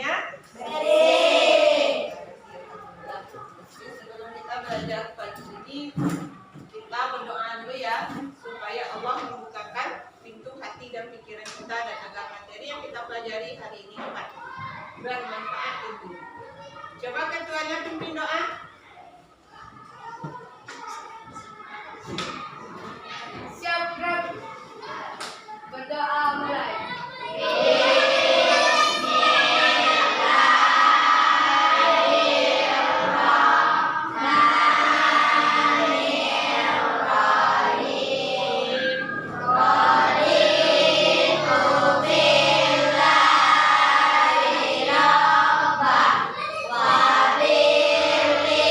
hatinya bersih. Sebelum kita belajar pagi ini, kita berdoa dulu ya, supaya Allah membukakan pintu hati dan pikiran kita dan agar materi yang kita pelajari hari ini dapat bermanfaat itu. Coba ketuanya pimpin doa. Siap, gerak. Berdoa mulai. Wabil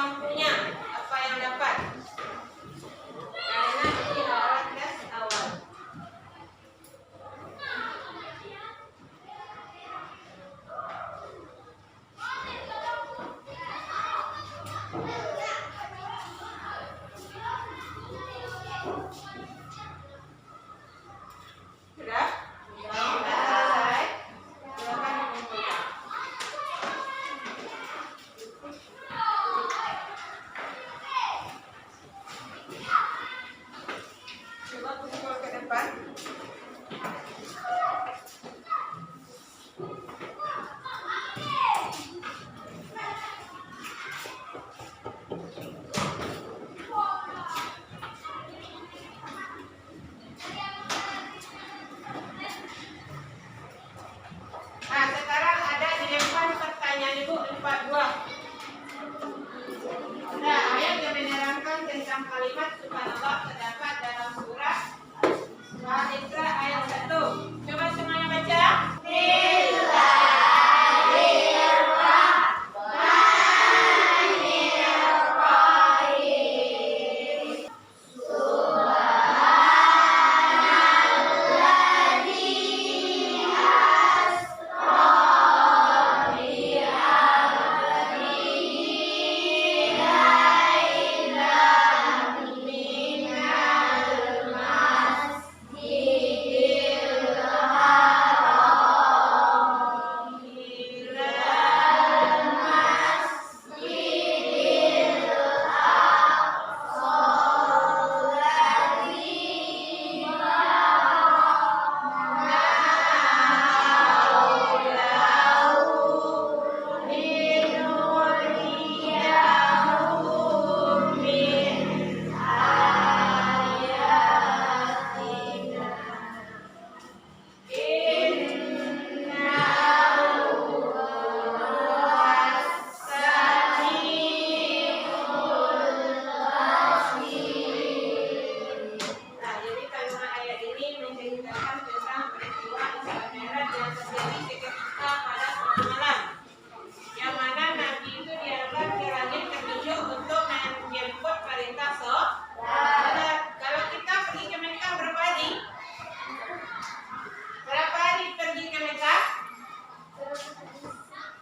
mampunya. Apa yang dapat? Karena ini adalah tes awal. Sudah? Sudah selesai. Silakan mengumpulkan. Coba kumpul ke depan. Nah, sekarang ada di depan pertanyaan Ibu 4 buah. Nah, ayat yang menerangkan tentang kalimat subhanallah terdapat dalam surah Al-Isra ayat 1. Coba semuanya baca. Nah, jadi kalimat ayat ini menceritakan tentang peristiwa Isra Mi'raj yang terjadi seketika pada suatu malam. Yang mana Nabi itu dianggap ke langit ketujuh untuk menjemput perintah salat. Kalau kita pergi ke Mekah berapa hari? Berapa hari pergi ke Mekah?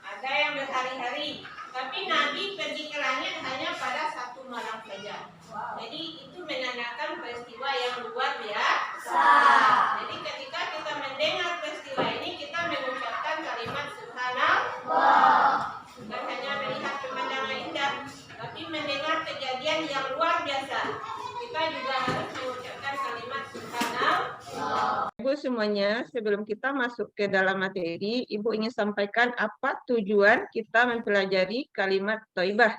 Ada yang berhari-hari. Tapi Nabi pergi ke langit hanya pada satu malam saja. Jadi itu menandakan peristiwa yang luar biasa. Jadi ketika kita mendengar peristiwa ini, kita mengucapkan kalimat subhanallah. Bukan hanya melihat pemandangan indah, tapi mendengar kejadian yang luar biasa. Kita juga harus mengucapkan kalimat subhanallah. Ibu semuanya, sebelum kita masuk ke dalam materi, Ibu ingin sampaikan apa tujuan kita mempelajari kalimat thayyibah.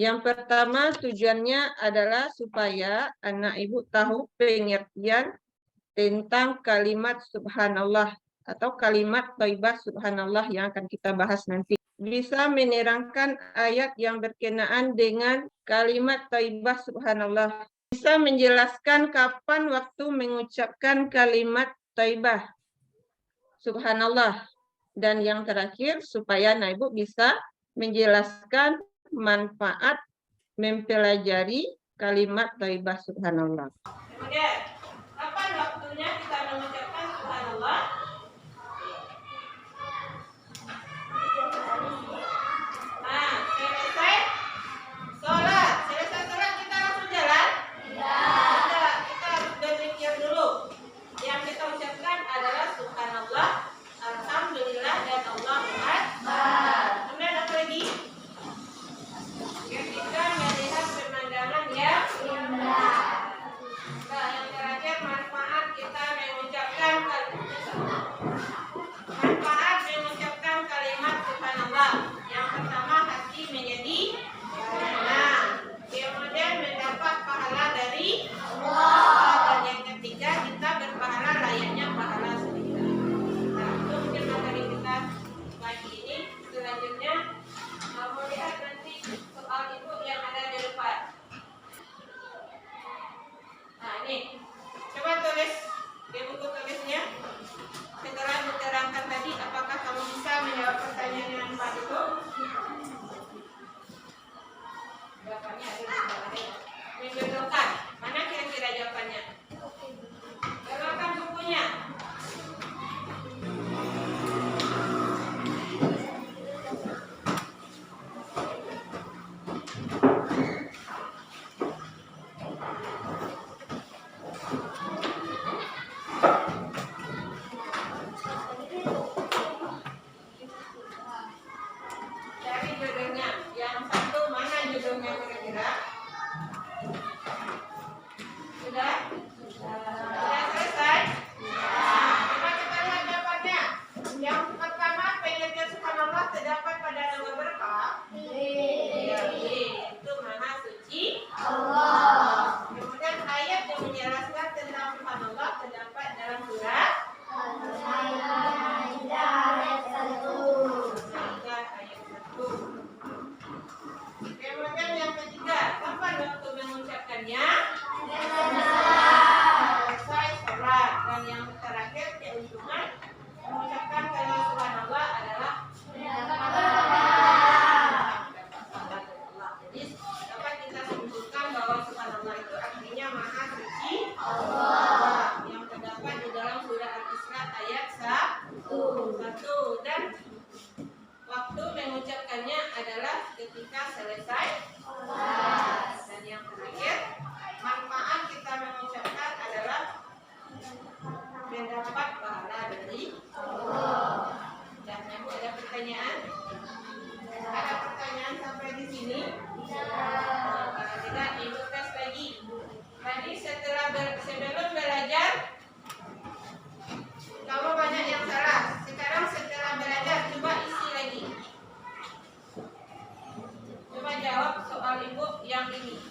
Yang pertama tujuannya adalah supaya anak ibu tahu pengertian tentang kalimat subhanallah atau kalimat thayyibah subhanallah yang akan kita bahas nanti. Bisa menerangkan ayat yang berkenaan dengan kalimat thayyibah subhanallah. Bisa menjelaskan kapan waktu mengucapkan kalimat thayyibah subhanallah. Dan yang terakhir supaya anak ibu bisa menjelaskan manfaat mempelajari kalimat thayyibah subhanallah. Kemudian, kapan waktunya kita mengucapkan subhanallah? Nah, selesai sholat. Selesai sholat kita langsung jalan? Tidak, kita harus berpikir dulu. Yang kita ucapkan adalah subhanallah, alhamdulillah, dan Allahu akbar. Kemudian apa lagi? Ketika melihat pemandangan yang indah. Nah, yang terakhir Cari jodohnya. Yang satu mana jodohnya kira-kira? Sudah? Sudah selesai? Nah, coba kita lihat jawabannya. Yang pertama, pengertian subhanallah terdapat pada nama berkah. Ya, itu maha suci Allah. Kemudian ayat yang menjelaskan tentang subhanallah terdapat dalam surat Maidah ayat 1. Kemudian yang ketiga, kapan waktu mengucapkannya? Selesai sholat. Dan yang terakhir, keuntungan mengucapkan kalimat subhanallah adalah jadi dapat kita simpulkan bahwa subhanallah itu artinya maha suci Allah yang terdapat di dalam surah Al-Isra ayat 1. Dan waktu mengucapkannya adalah ketika selesai sholat. Dan yang terakhir, manfaat kita mengucapkan adalah mendapat pahala dari Allah. Dan ada pertanyaan? Ada pertanyaan sampai di sini? Nah, kalau tidak, ikut tes lagi. Tadi sebelum belajar, kamu banyak yang salah. Sekarang setelah belajar, coba isi lagi. Coba jawab soal ibu yang ini.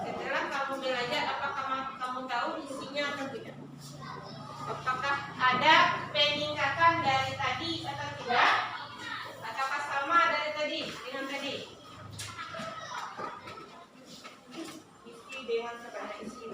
Setelah kamu belajar, apakah kamu tahu isinya atau tidak? Apakah ada peningkatan dari tadi atau tidak? Ataukah sama dari tadi dengan tadi? Isi dengan sebanyak isi.